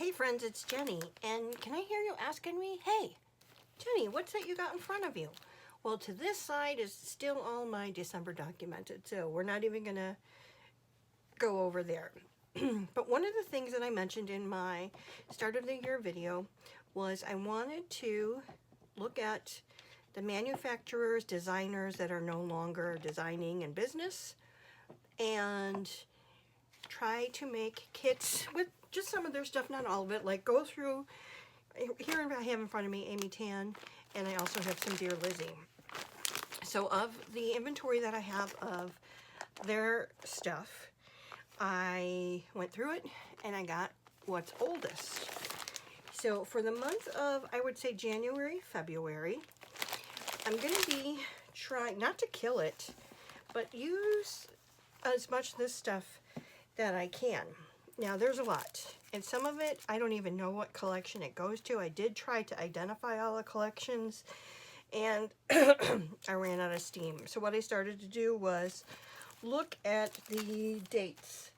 Hey friends, it's Jenny, and can I hear you asking me, hey, Jenny, what's that you got in front of you? Well, to this side is still all my December documented, so we're not even gonna go over there. But one of the things that I mentioned in my start of the year video was I wanted to look at the manufacturers, designers that are no longer designing in business, and try to make kits with just some of their stuff, not all of it, like go through, here I have in front of me Amy Tan, and I also have some Dear Lizzy. So of the inventory that I have of their stuff, I went through it and I got what's oldest. So for the month of, I would say January, February, I'm going to be trying, not to kill it, but use as much of this stuff that I can. Now there's a lot, and some of it I don't even know what collection it goes to. I did try to identify all the collections, and I ran out of steam. So what I started to do was look at the dates,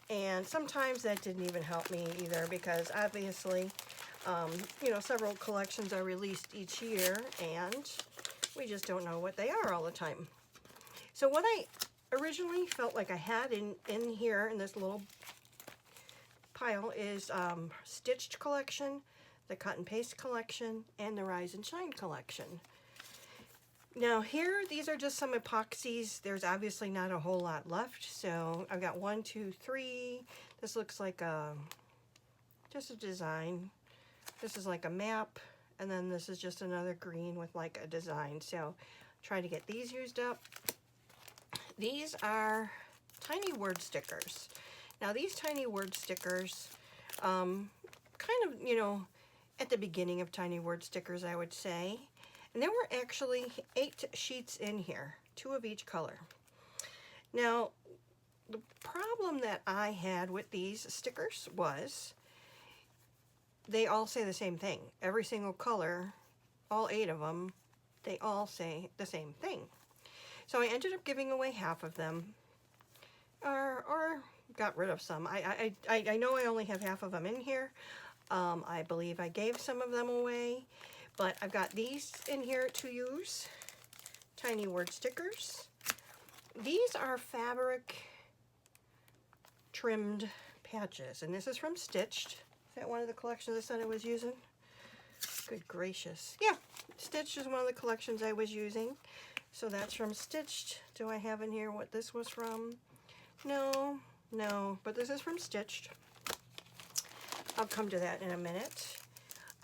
and sometimes that didn't even help me either, because obviously you know, several collections are released each year and we just don't know what they are all the time. So what I originally felt like I had in here in this little pile is Stitched collection, the Cut and Paste collection, and the Rise and Shine collection. Now here, these are just some epoxies. There's obviously not a whole lot left, so I've got 1, 2, 3. This looks like just a design. This is like a map, and then this is just another green with like a design. So try to get these used up. These are tiny word stickers. Now these tiny word stickers, kind of, you know, at the beginning of tiny word stickers, I would say. And there were actually 8 sheets in here, 2 of each color. Now, the problem that I had with these stickers was they all say the same thing. Every single color, all 8 of them, they all say the same thing. So I ended up giving away half of them, or got rid of some. I know I only have half of them in here. I believe I gave some of them away, but I've got these in here to use, tiny word stickers. These are fabric trimmed patches, and this is from Stitched. Is that one of the collections I said I was using? Good gracious. Yeah, Stitched is one of the collections I was using. So that's from Stitched. Do I have in here what this was from? No, but this is from Stitched. I'll come to that in a minute.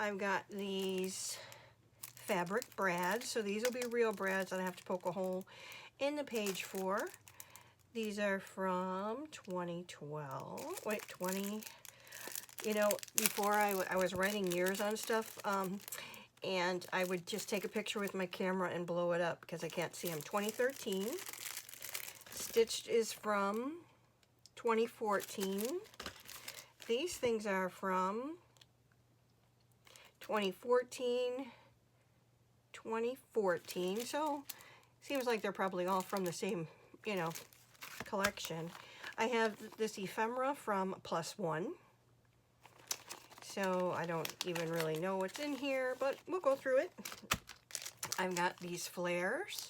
I've got these fabric brads. So these will be real brads that I have to poke a hole in the page for. These are from 2012. Wait, 20. You know, before I was writing years on stuff, and I would just take a picture with my camera and blow it up because I can't see them. 2013. Stitched is from 2014. These things are from 2014, 2014. So seems like they're probably all from the same, you know, collection. I have this ephemera from +1. So I don't even really know what's in here, but we'll go through it. I've got these flares,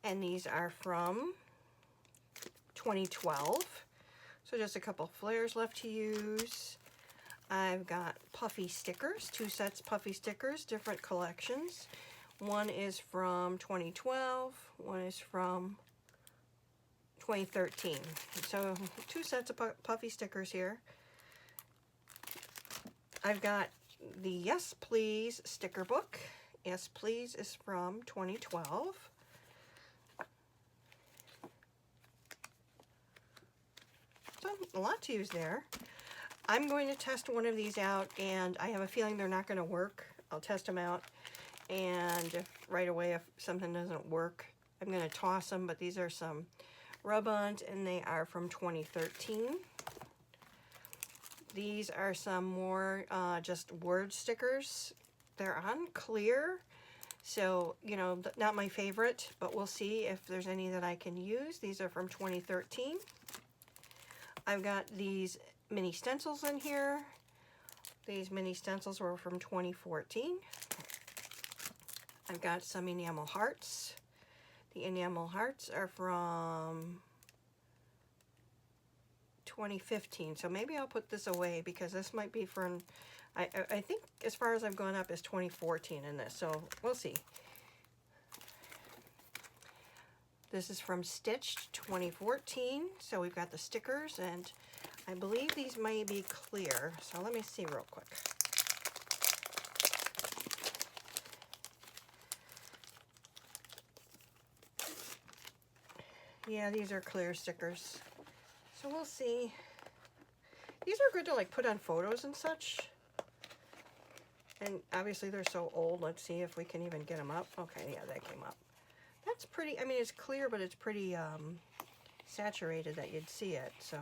and these are from 2012. So just a couple flares left to use. I've got puffy stickers, 2 sets puffy stickers, different collections. One is from 2012, one is from 2013. So 2 sets of puffy stickers here. I've got the Yes Please sticker book. Yes Please is from 2012. So a lot to use there. I'm going to test one of these out, and I have a feeling they're not going to work. I'll test them out, and right away if something doesn't work, I'm going to toss them, but these are some rub-ons, and they are from 2013. These are some more just word stickers. They're on clear, so, you know, not my favorite, but we'll see if there's any that I can use. These are from 2013. I've got these mini stencils in here. These mini stencils were from 2014. I've got some enamel hearts. The enamel hearts are from 2015, so maybe I'll put this away because this might be from, I think as far as I've gone up is 2014 in this, so we'll see. This is from Stitched 2014, so we've got the stickers, and I believe these may be clear, so let me see real quick. Yeah, these are clear stickers. So we'll see. These are good to like put on photos and such. And obviously they're so old. Let's see if we can even get them up. Okay, yeah, that came up. That's pretty, I mean, it's clear, but it's pretty saturated that you'd see it. So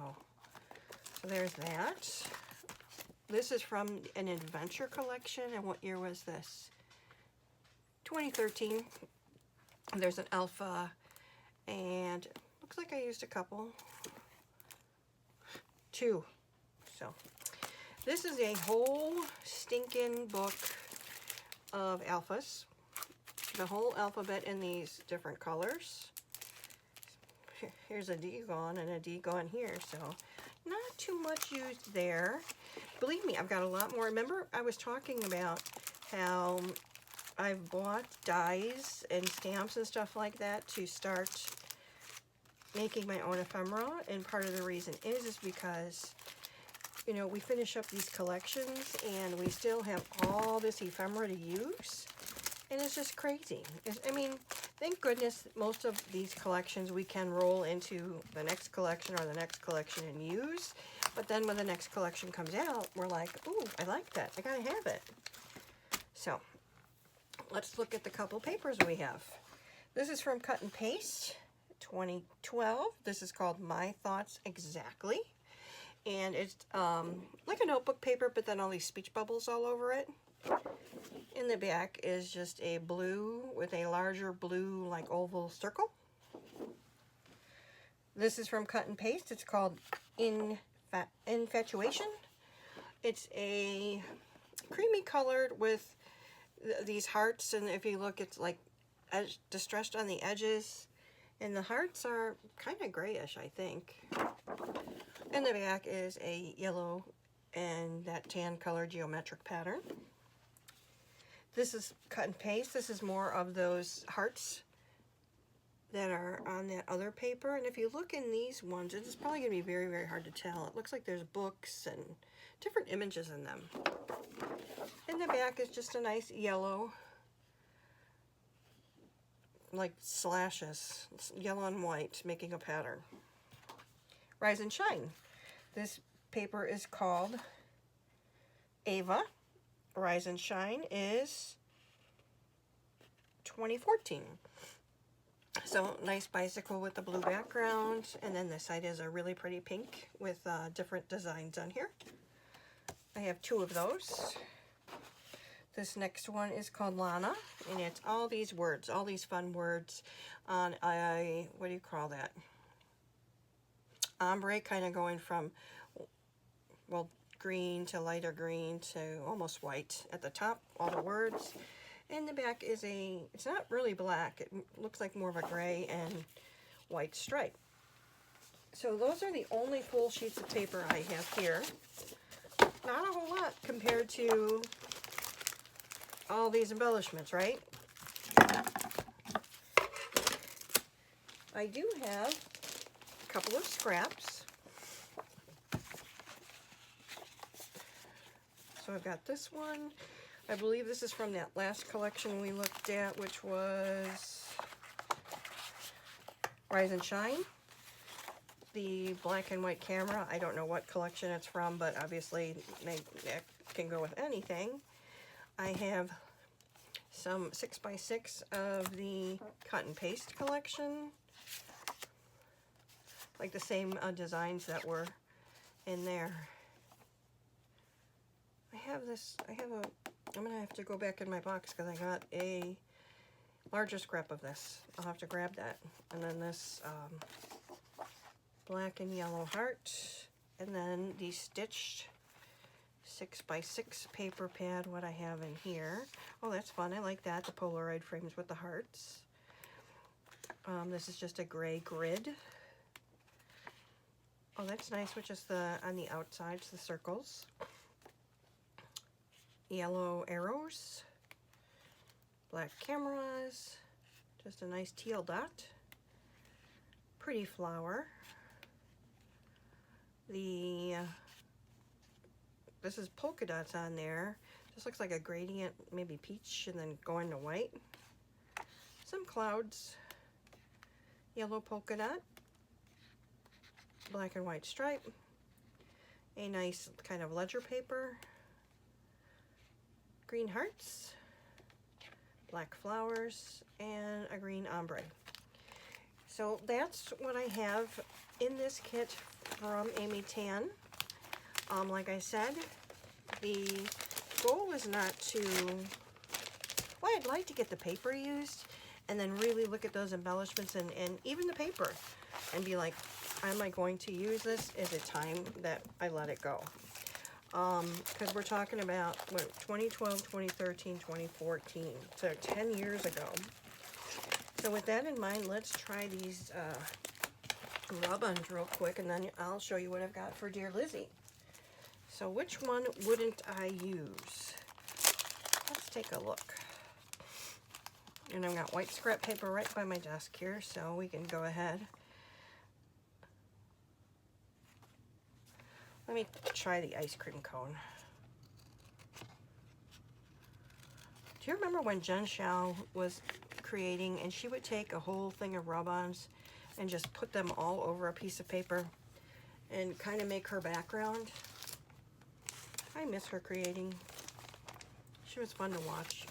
there's that. This is from an adventure collection. And what year was this? 2013. There's an alpha, and looks like I used a couple. 2. So this is a whole stinking book of alphas. The whole alphabet in these different colors. Here's a D gone and a D gone here, so not too much used there. Believe me, I've got a lot more. Remember I was talking about how I've bought dies and stamps and stuff like that to start making my own ephemera, and part of the reason is because, you know, we finish up these collections and we still have all this ephemera to use, and it's just crazy. I mean, thank goodness most of these collections we can roll into the next collection or the next collection and use, but then when the next collection comes out, we're like, ooh, I like that, I gotta have it. So let's look at the couple papers we have. This is from Cut and Paste 2012. This is called My Thoughts Exactly, and it's like a notebook paper, but then all these speech bubbles all over it. In the back is just a blue with a larger blue like oval circle. This is from Cut and Paste. It's called Infatuation. It's a creamy colored with these hearts, and if you look, it's like distressed on the edges, and the hearts are kind of grayish, I think. In the back is a yellow and that tan color geometric pattern. This is Cut and Paste. This is more of those hearts that are on that other paper, and if you look in these ones, it's probably going to be very, very hard to tell. It looks like there's books and different images in them. In the back is just a nice yellow, like slashes, yellow and white, making a pattern. Rise and Shine. This paper is called Ava. Rise and Shine is 2014. So nice bicycle with the blue background, and then this side is a really pretty pink with different designs on here. I have 2 of those. This next one is called Lana, and it's all these words, all these fun words on a, what do you call that? Ombre, kind of going from, well, green to lighter green to almost white. At the top, all the words. And the back is it's not really black. It looks like more of a gray and white stripe. So those are the only full sheets of paper I have here. Not a whole lot compared to all these embellishments, right? I do have a couple of scraps. So I've got this one. I believe this is from that last collection we looked at, which was Rise and Shine. The black and white camera. I don't know what collection it's from, but obviously it can go with anything. I have some 6x6 of the Cut and Paste collection. Like the same designs that were in there. I'm going to have to go back in my box because I got a larger scrap of this. I'll have to grab that. And then this black and yellow heart. And then the stitched 6x6 paper pad, what I have in here. Oh, that's fun. I like that. The Polaroid frames with the hearts. This is just a gray grid. Oh, that's nice with just on the outsides, the circles. Yellow arrows. Black cameras. Just a nice teal dot. Pretty flower. This is polka dots on there. Just looks like a gradient, maybe peach, and then going to white. Some clouds. Yellow polka dot. Black and white stripe. A nice kind of ledger paper. Green hearts. Black flowers, and a green ombre. So that's what I have in this kit from Amy Tan. Like I said, the goal is not to, well, I'd like to get the paper used and then really look at those embellishments and even the paper and be like, am I going to use this? Is it time that I let it go? Because we're talking about, what, 2012, 2013, 2014, so 10 years ago. So with that in mind, let's try these rub-ons real quick, and then I'll show you what I've got for dear Lizzy. So which one wouldn't I use? Let's take a look. And I've got white scrap paper right by my desk here, so we can go ahead. Let me try the ice cream cone. Do you remember when Jen Shao was creating, and she would take a whole thing of rub-ons and just put them all over a piece of paper and kind of make her background? I miss her creating. She was fun to watch.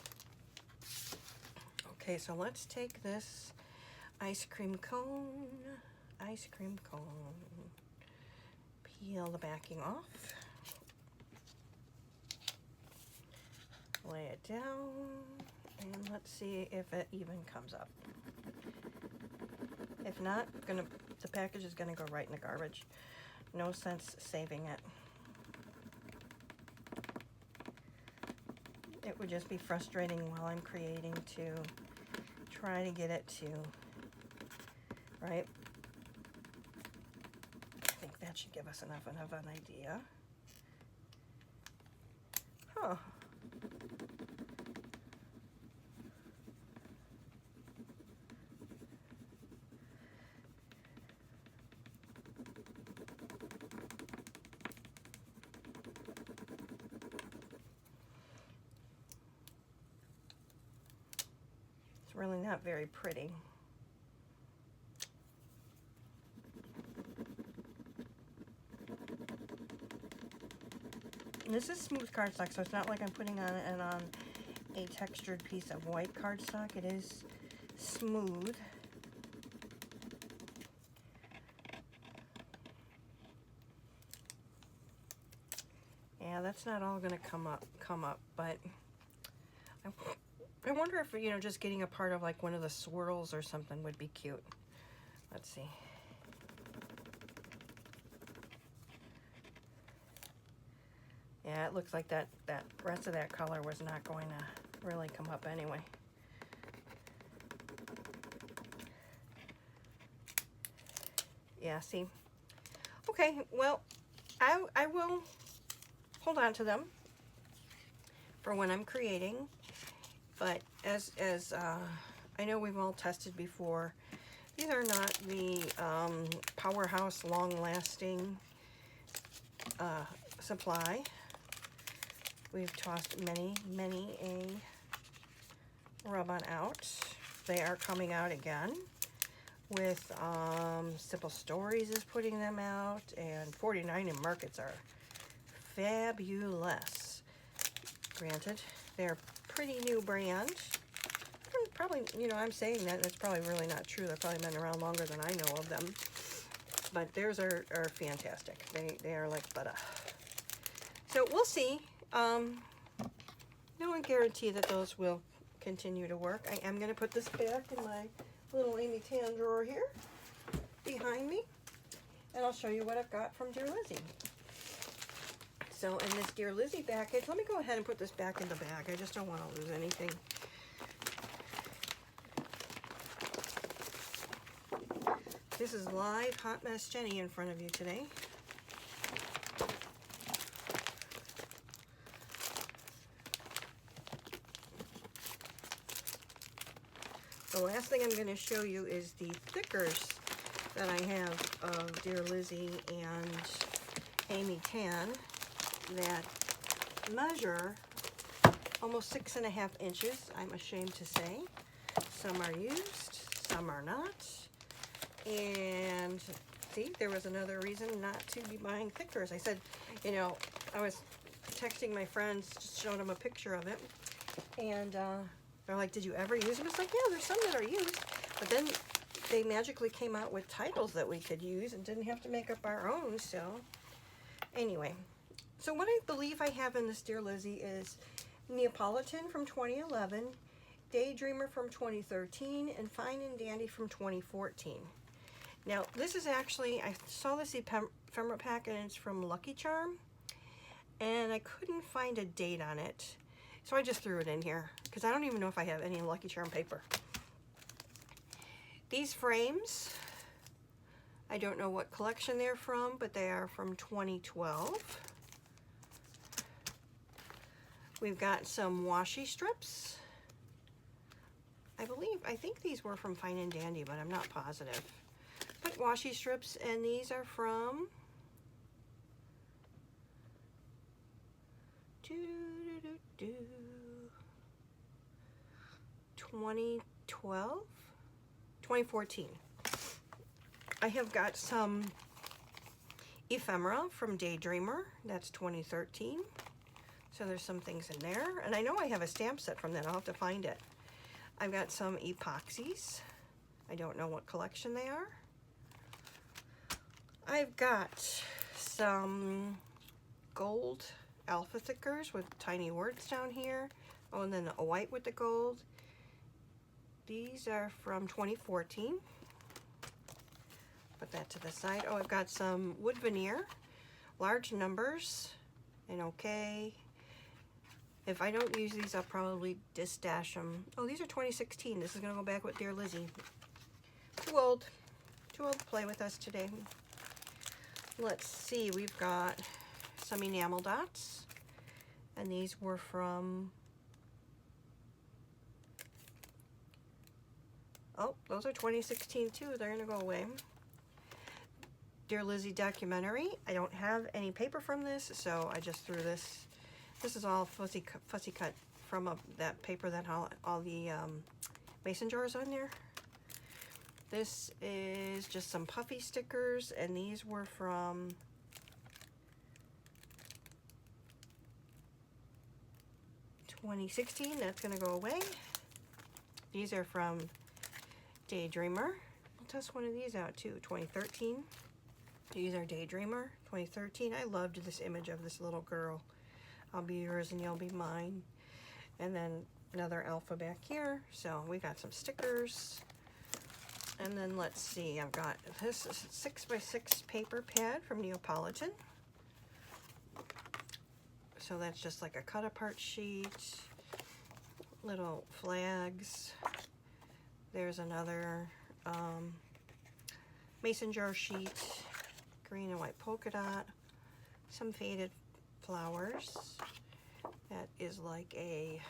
Okay, so let's take this ice cream cone. Peel the backing off. Lay it down, and let's see if it even comes up. If not, the package is gonna go right in the garbage. No sense saving it. It would just be frustrating while I'm creating to try to get it to, right? I think that should give us enough of an idea. Huh. It's really not very pretty. And this is smooth cardstock, so it's not like I'm putting on it on a textured piece of white cardstock. It is smooth. Yeah, that's not all gonna come up, but I wonder if, you know, just getting a part of like one of the swirls or something would be cute. Let's see. Yeah, it looks like that rest of that color was not going to really come up anyway. Yeah, see? Okay, well, I will hold on to them for when I'm creating, but as I know we've all tested before, these are not the powerhouse long-lasting supply. We've tossed many a rub-on out. They are coming out again with Simple Stories is putting them out, and 49 in Markets are fabulous. Granted, they're pretty new brand. Probably, you know, I'm saying that, and it's probably really not true. They've probably been around longer than I know of them. But theirs are fantastic. They are like butter. So we'll see. No one guarantee that those will continue to work. I am going to put this back in my little Amy Tan drawer here behind me, and I'll show you what I've got from dear Lizzy. So in this Dear Lizzy package, let me go ahead and put this back in the bag. I just don't want to lose anything. This is live Hot Mess Jenny in front of you today. The last thing I'm going to show you is the thickers that I have of Dear Lizzy and Amy Tan that measure almost 6.5 inches, I'm ashamed to say. Some are used, some are not. And see, there was another reason not to be buying thickers. I said, you know, I was texting my friends, just showing them a picture of it. And they're like, did you ever use them? It's like, yeah, there's some that are used. But then they magically came out with titles that we could use and didn't have to make up our own. So anyway, so what I believe I have in this Dear Lizzy is Neapolitan from 2011, Daydreamer from 2013, and Fine and Dandy from 2014. Now, this is actually, I saw this ephemera pack and it's from Lucky Charm, and I couldn't find a date on it. So I just threw it in here because I don't even know if I have any Lucky Charm paper. These frames, I don't know what collection they're from, but they are from 2012. We've got some washi strips. I think these were from Fine and Dandy, but I'm not positive. But washi strips, and these are from 2012, 2014. I have got some ephemera from Daydreamer. That's 2013. So there's some things in there. And I know I have a stamp set from that. I'll have to find it. I've got some epoxies. I don't know what collection they are. I've got some gold alpha thickers with tiny words down here. Oh, and then a white with the gold. These are from 2014. Put that to the side. Oh, I've got some wood veneer, large numbers, and okay. If I don't use these, I'll probably distash them. Oh, these are 2016. This is going to go back with Dear Lizzy. Too old to play with us today. Let's see, we've got some enamel dots, and these were from, oh, those are 2016 too. They're going to go away. Dear Lizzy documentary. I don't have any paper from this, so I just threw this. This is all fussy cut from that paper that all the mason jars on there. This is just some puffy stickers, and these were from $2016. That's going to go away. These are from Daydreamer. We'll test one of these out too. 2013. These are Daydreamer. 2013. I loved this image of this little girl. I'll be yours and you'll be mine. And then another alpha back here. So we got some stickers. And then let's see, I've got this is a 6x6 paper pad from Neapolitan. So that's just like a cut apart sheet. Little flags. There's another mason jar sheet. Green and white polka dot. Some faded flowers. That is like a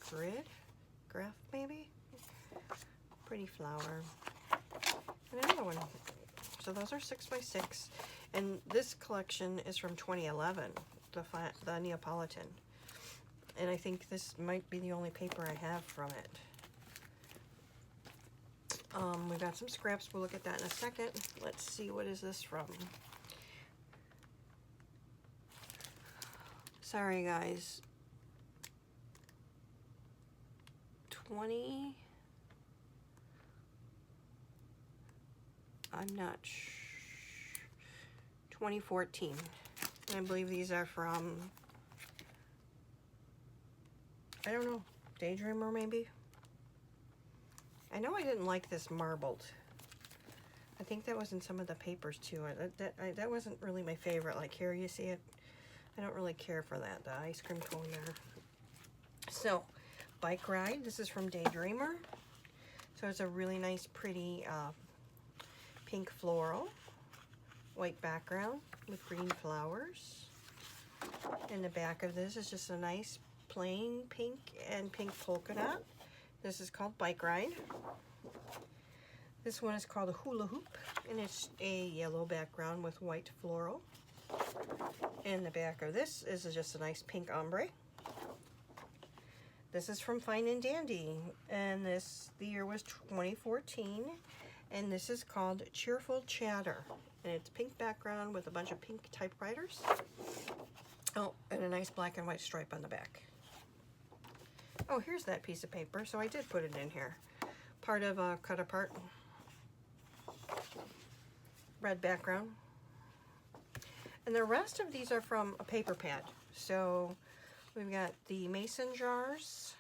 graph maybe. Pretty flower. And another one. So those are 6x6. And this collection is from 2011, the Neapolitan. And I think this might be the only paper I have from it. We've got some scraps. We'll look at that in a second. Let's see, what is this from? Sorry, guys. 2014. And I believe these are from, I don't know, Daydreamer maybe? I know I didn't like this marbled. I think that was in some of the papers too. That wasn't really my favorite. Like here you see it. I don't really care for that, the ice cream cone there. So, bike ride. This is from Daydreamer. So it's a really nice, pretty pink floral, white background with green flowers. And the back of this is just a nice plain pink and pink polka dot. This is called Bike Ride. This one is called a Hula Hoop, and it's a yellow background with white floral. And the back of this is just a nice pink ombre. This is from Fine and Dandy, and the year was 2014, and this is called Cheerful Chatter. And it's pink background with a bunch of pink typewriters. Oh, and a nice black and white stripe on the back. Oh, here's that piece of paper, so I did put it in here. Part of a cut apart. Red background. And the rest of these are from a paper pad. So we've got the mason jars.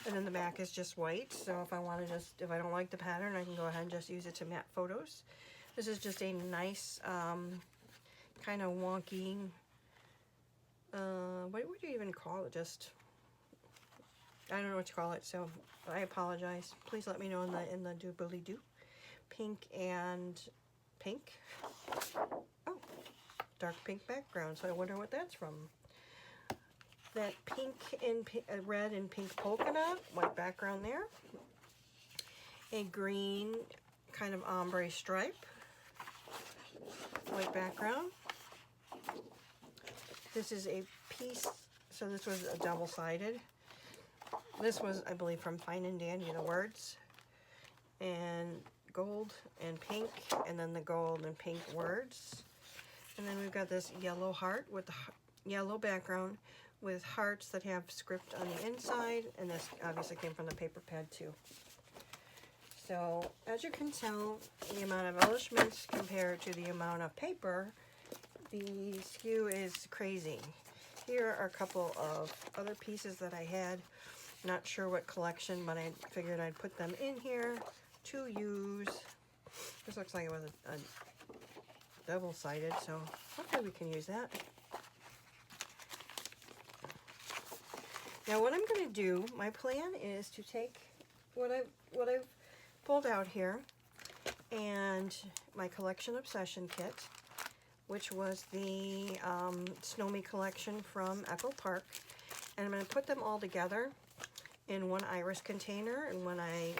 And then the back is just white. So if I want to if I don't like the pattern, I can go ahead and just use it to mat photos. This is just a nice, kind of wonky, what would you even call it? Just, I don't know what to call it, so I apologize. Please let me know in the doobly-doo. Pink and pink. Oh, dark pink background, so I wonder what that's from. That pink and red and pink polka dot, white background there. A green kind of ombre stripe, white background. This is a piece, so this was a double-sided. This was, I believe, from Fine and Dandy, the words. And gold and pink, and then the gold and pink words. And then we've got this yellow heart with the yellow background with hearts that have script on the inside, and this obviously came from the paper pad too. So, as you can tell, the amount of embellishments compared to the amount of paper, the SKU is crazy. Here are a couple of other pieces that I had. Not sure what collection, but I figured I'd put them in here to use. This looks like it was a double-sided, so hopefully we can use that. Now what I'm going to do, my plan is to take what I've pulled out here and my collection obsession kit, which was the Snow Me collection from Echo Park, and I'm going to put them all together in one iris container, and when I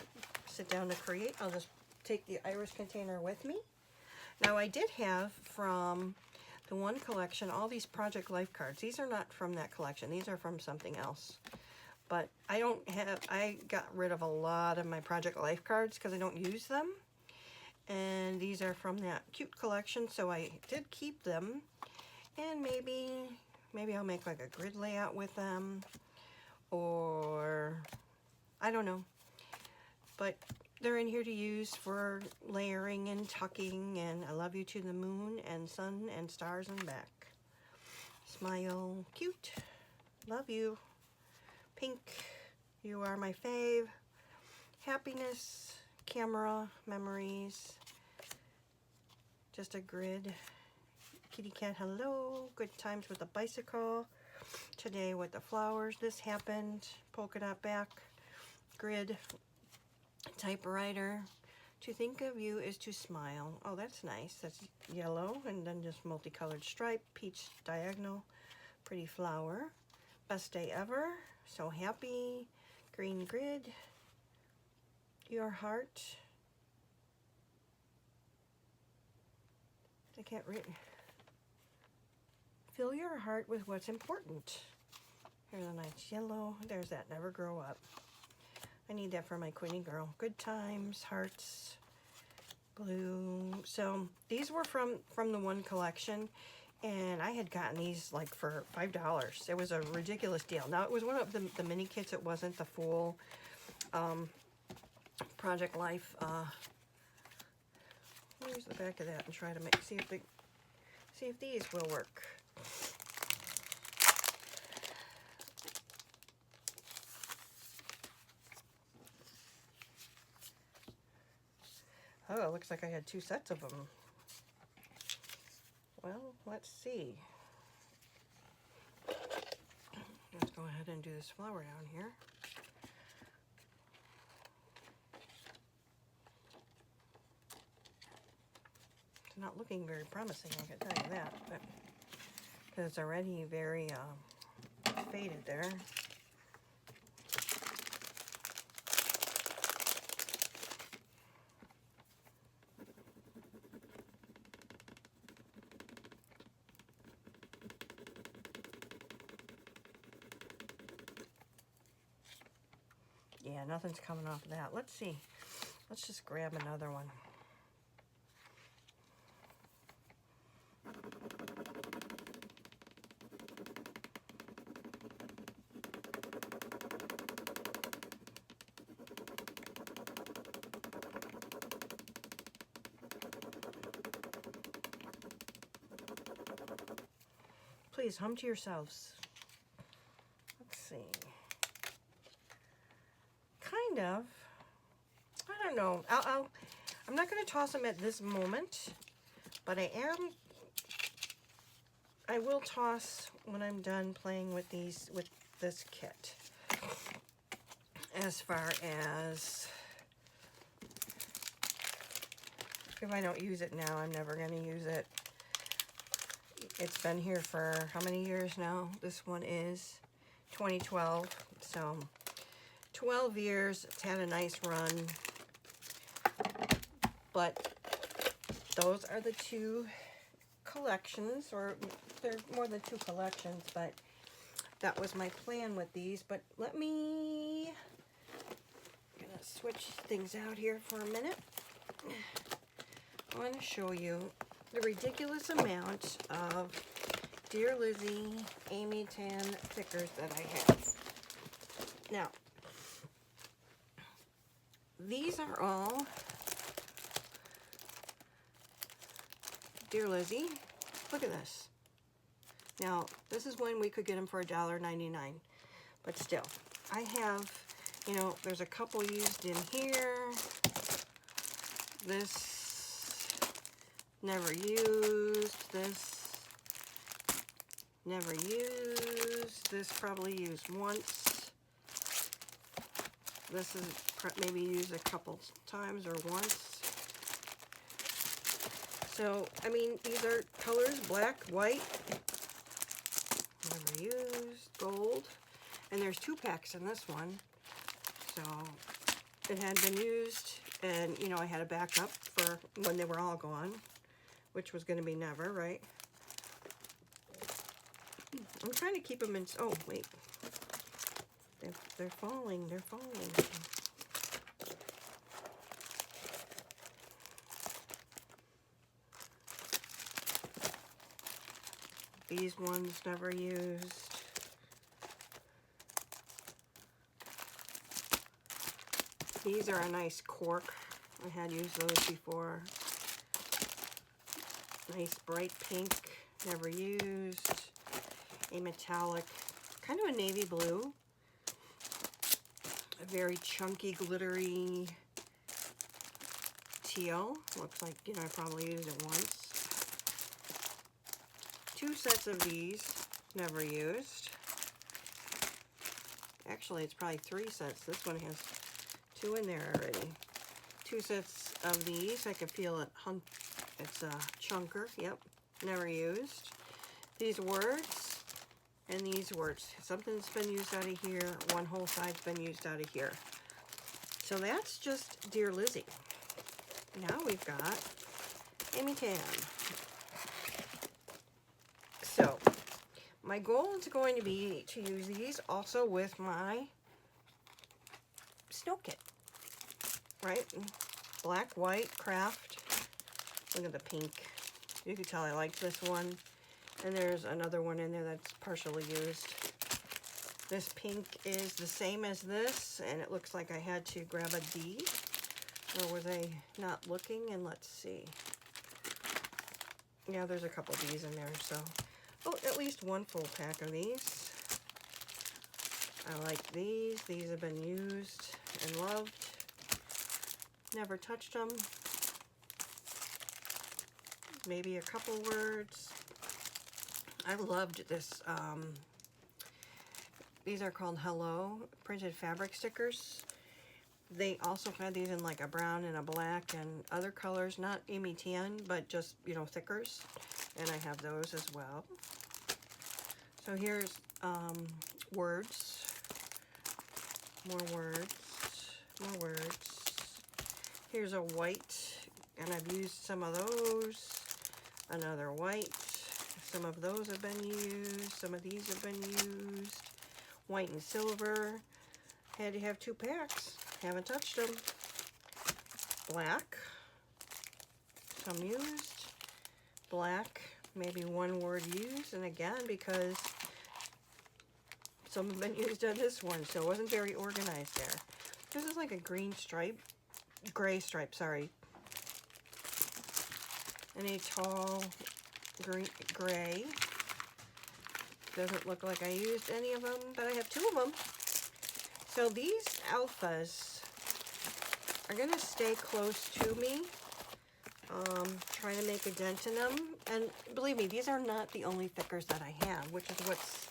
sit down to create, I'll just take the iris container with me. Now I did have from the one collection all these project life cards. These are not from that collection, these are from something else. But I got rid of a lot of my project life cards because I don't use them. And these are from that cute collection, so I did keep them. And maybe I'll make like a grid layout with them, or I don't know. But they're in here to use for layering and tucking, and I love you to the moon and sun and stars and back. Smile, cute, love you. Pink, you are my fave. Happiness, camera, memories. Just a grid. Kitty cat, hello. Good times with the bicycle. Today with the flowers, this happened. Polka dot back. Grid. Typewriter. To think of you is to smile. Oh, that's nice. That's yellow and then just multicolored stripe. Peach diagonal. Pretty flower. Best day ever. So happy. Green grid. Your heart. I can't read. Fill your heart with what's important. Here's a nice yellow. There's that never grow up. I need that for my Queenie girl. Good times, hearts, blue. So these were from the one collection, and I had gotten these like for $5. It was a ridiculous deal. Now it was one of the mini kits. It wasn't the full Project Life. Let me use the back of that and try to see if these will work. Oh, it looks like I had 2 sets of them. Well, let's see. Let's go ahead and do this flower down here. It's not looking very promising, I can tell you that, but because it's already very faded there. Yeah, nothing's coming off of that. Let's see. Let's just grab another one. Please hum to yourselves. Let's see. Kind of. I don't know. I'm not going to toss them at this moment, but I will toss when I'm done playing with this kit. As far as if I don't use it now, I'm never going to use it. It's been here for how many years now? This one is 2012, so 12 years. It's had a nice run, but those are the 2 collections, or they're more than 2 collections, but that was my plan with these. But I'm gonna switch things out here for a minute. I want to show you the ridiculous amount of Dear Lizzy Amy Tan stickers that I have. Now, these are all Dear Lizzy. Look at this. Now, this is when we could get them for $1.99, but still, I have, you know, there's a couple used in here. This never used, this never used, this probably used once, this is maybe used a couple times or once. So, I mean, these are colors, black, white, never used, gold, and there's 2 packs in this one, so it had been used, and, you know, I had a backup for when they were all gone, which was going to be never, right? I'm trying to keep them in, oh, wait. They're falling, they're falling. These ones never used. These are a nice cork. I had used those before. Nice bright pink, never used. A metallic, kind of a navy blue. A very chunky, glittery teal. Looks like, you know, I probably used it once. 2 sets of these, never used. Actually, it's probably 3 sets. This one has 2 in there already. 2 sets of these. I can feel it. It's a chunker. Yep, never used. These words and these words. Something's been used out of here. One whole side's been used out of here. So that's just Dear Lizzy. Now we've got Amy Tan. So my goal is going to be to use these also with my snow kit, right? Black, white, craft. Look at the pink. You can tell I like this one. And there's another one in there that's partially used. This pink is the same as this, and it looks like I had to grab a D. Or were they not looking? And let's see. Yeah, there's a couple D's in there, so. Oh, at least one full pack of these. I like these. These have been used and loved. Never touched them. maybe a couple words. I loved this. These are called Hello printed fabric stickers. They also had these in like a brown and a black and other colors, not Amy Tan, but just, you know, thickers. And I have those as well. So here's words, more words, more words. Here's a white, and I've used some of those. Another white. Some of those have been used. Some of these have been used. White and silver. Had to have 2 packs. Haven't touched them. Black. Some used. Black. Maybe 1 word used. And again, because some have been used on this one, so it wasn't very organized there. This is like a green stripe. Gray stripe, sorry. And a tall green, gray. Doesn't look like I used any of them, but I have 2 of them. So these alphas are going to stay close to me. Trying to make a dent in them. And believe me, these are not the only thickers that I have, which is what's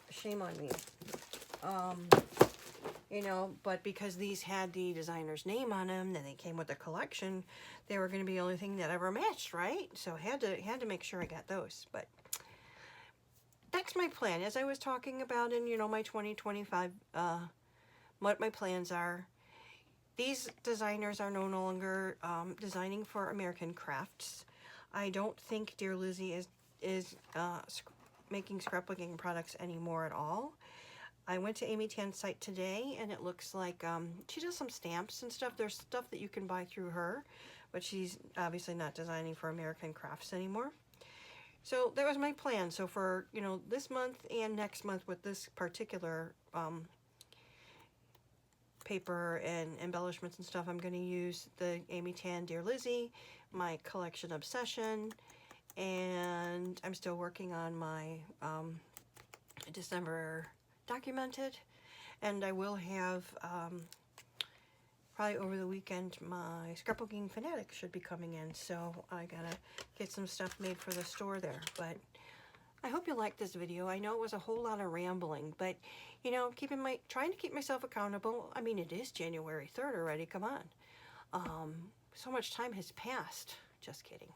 shame on me. You know, but because these had the designer's name on them, and they came with a collection, they were going to be the only thing that ever matched, right? So had to make sure I got those. But that's my plan. As I was talking about in, you know, my 2025, what my plans are. These designers are no longer designing for American crafts. I don't think Dear Lizzy is making scrapbooking products anymore at all. I went to Amy Tan's site today, and it looks like she does some stamps and stuff. There's stuff that you can buy through her, but she's obviously not designing for American crafts anymore. So that was my plan. So for, you know, this month and next month with this particular paper and embellishments and stuff, I'm going to use the Amy Tan Dear Lizzy, my collection Obsession, and I'm still working on my December documented, and I will have probably over the weekend my scrapbooking fanatic should be coming in, so I gotta get some stuff made for the store there. But I hope you liked this video. I know it was a whole lot of rambling, but you know, trying to keep myself accountable. I mean, it is January 3rd already, come on. So much time has passed. Just kidding.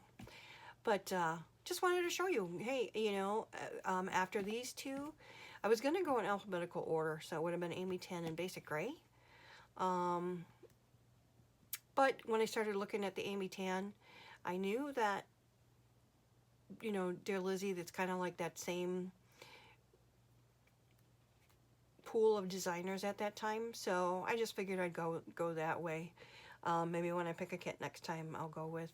But just wanted to show you, hey, you know, after these 2, I was going to go in alphabetical order, so it would have been Amy Tan and Basic Gray. But when I started looking at the Amy Tan, I knew that, you know, Dear Lizzy, that's kind of like that same pool of designers at that time. So I just figured I'd go that way. Maybe when I pick a kit next time, I'll go with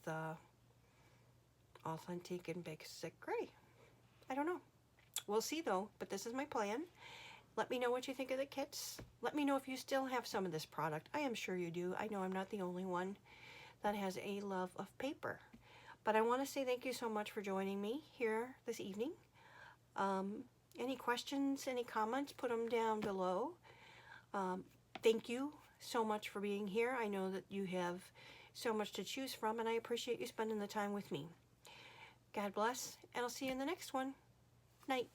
Authentic and Basic Gray. I don't know. We'll see though, but this is my plan. Let me know what you think of the kits. Let me know if you still have some of this product. I am sure you do. I know I'm not the only one that has a love of paper. But I want to say thank you so much for joining me here this evening. Any questions, any comments, put them down below. Thank you so much for being here. I know that you have so much to choose from, and I appreciate you spending the time with me. God bless, and I'll see you in the next one. Night.